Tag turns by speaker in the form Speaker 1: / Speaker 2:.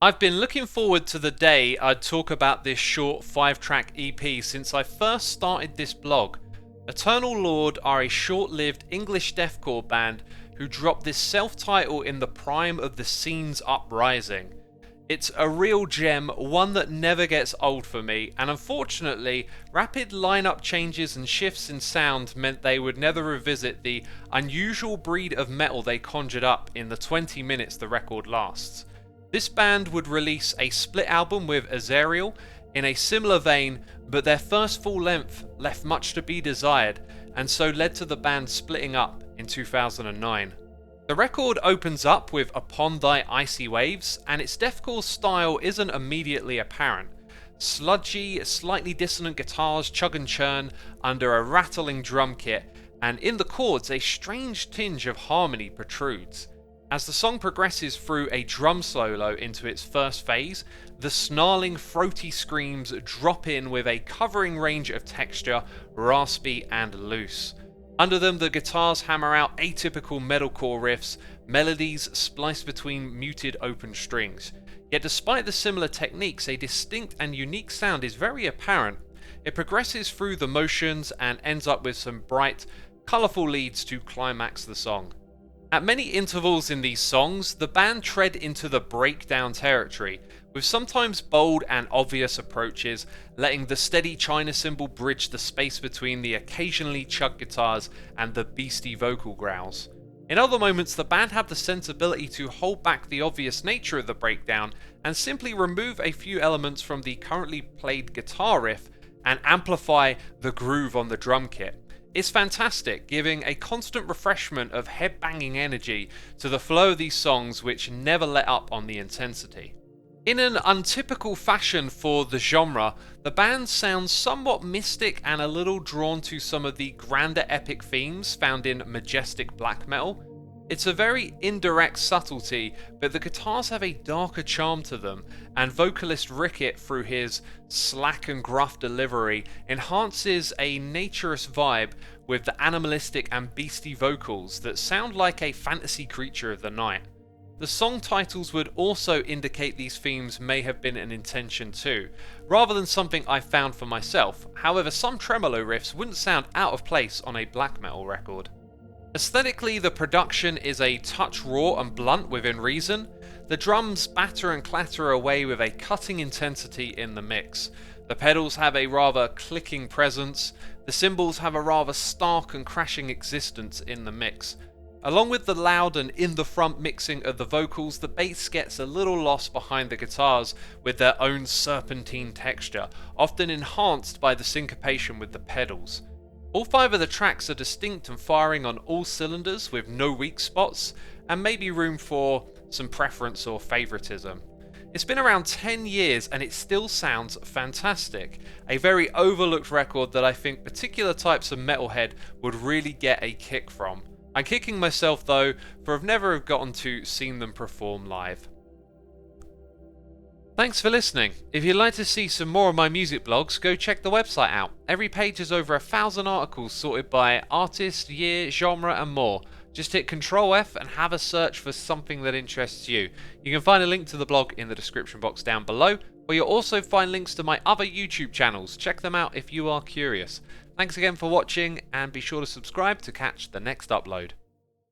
Speaker 1: I've been looking forward to the day I'd talk about this short 5-track EP since I first started this blog. Eternal Lord are a short-lived English deathcore band who dropped this self-title in the prime of the scene's uprising. It's a real gem, one that never gets old for me, and unfortunately, rapid lineup changes and shifts in sound meant they would never revisit the unusual breed of metal they conjured up in the 20 minutes the record lasts. This band would release a split album with Azariel in a similar vein, but their first full length left much to be desired, and so led to the band splitting up in 2009. The record opens up with Upon Thy Icy Waves, and its deathcore style isn't immediately apparent. Sludgy, slightly dissonant guitars chug and churn under a rattling drum kit, and in the chords a strange tinge of harmony protrudes. As the song progresses through a drum solo into its first phase, the snarling, throaty screams drop in with a covering range of texture, raspy and loose. Under them, the guitars hammer out atypical metalcore riffs, melodies spliced between muted open strings. Yet despite the similar techniques, a distinct and unique sound is very apparent. It progresses through the motions and ends up with some bright, colourful leads to climax the song. At many intervals in these songs, the band tread into the breakdown territory, with sometimes bold and obvious approaches, letting the steady China cymbal bridge the space between the occasionally chug guitars and the Beasty vocal growls. In other moments, the band have the sensibility to hold back the obvious nature of the breakdown and simply remove a few elements from the currently played guitar riff and amplify the groove on the drum kit. It's fantastic, giving a constant refreshment of head-banging energy to the flow of these songs which never let up on the intensity. In an untypical fashion for the genre, the band sounds somewhat mystic and a little drawn to some of the grander epic themes found in majestic black metal. It's a very indirect subtlety, but the guitars have a darker charm to them, and vocalist Rickett, through his slack and gruff delivery, enhances a naturous vibe with the animalistic and beastie vocals that sound like a fantasy creature of the night. The song titles would also indicate these themes may have been an intention too, rather than something I found for myself. However, some tremolo riffs wouldn't sound out of place on a black metal record. Aesthetically, the production is a touch raw and blunt within reason. The drums batter and clatter away with a cutting intensity in the mix. The pedals have a rather clicking presence. The cymbals have a rather stark and crashing existence in the mix. Along with the loud and in-the-front mixing of the vocals, the bass gets a little lost behind the guitars with their own serpentine texture, often enhanced by the syncopation with the pedals. All 5 of the tracks are distinct and firing on all cylinders with no weak spots, and maybe room for some preference or favoritism. It's been around 10 years and it still sounds fantastic. A very overlooked record that I think particular types of metalhead would really get a kick from. I'm kicking myself though, for I've never gotten to seen them perform live. Thanks for listening. If you'd like to see some more of my music blogs, go check the website out. Every page has over 1,000 articles sorted by artist, year, genre and more. Just hit Ctrl F and have a search for something that interests you. You can find a link to the blog in the description box down below, where you'll also find links to my other YouTube channels. Check them out if you are curious. Thanks again for watching, and be sure to subscribe to catch the next upload.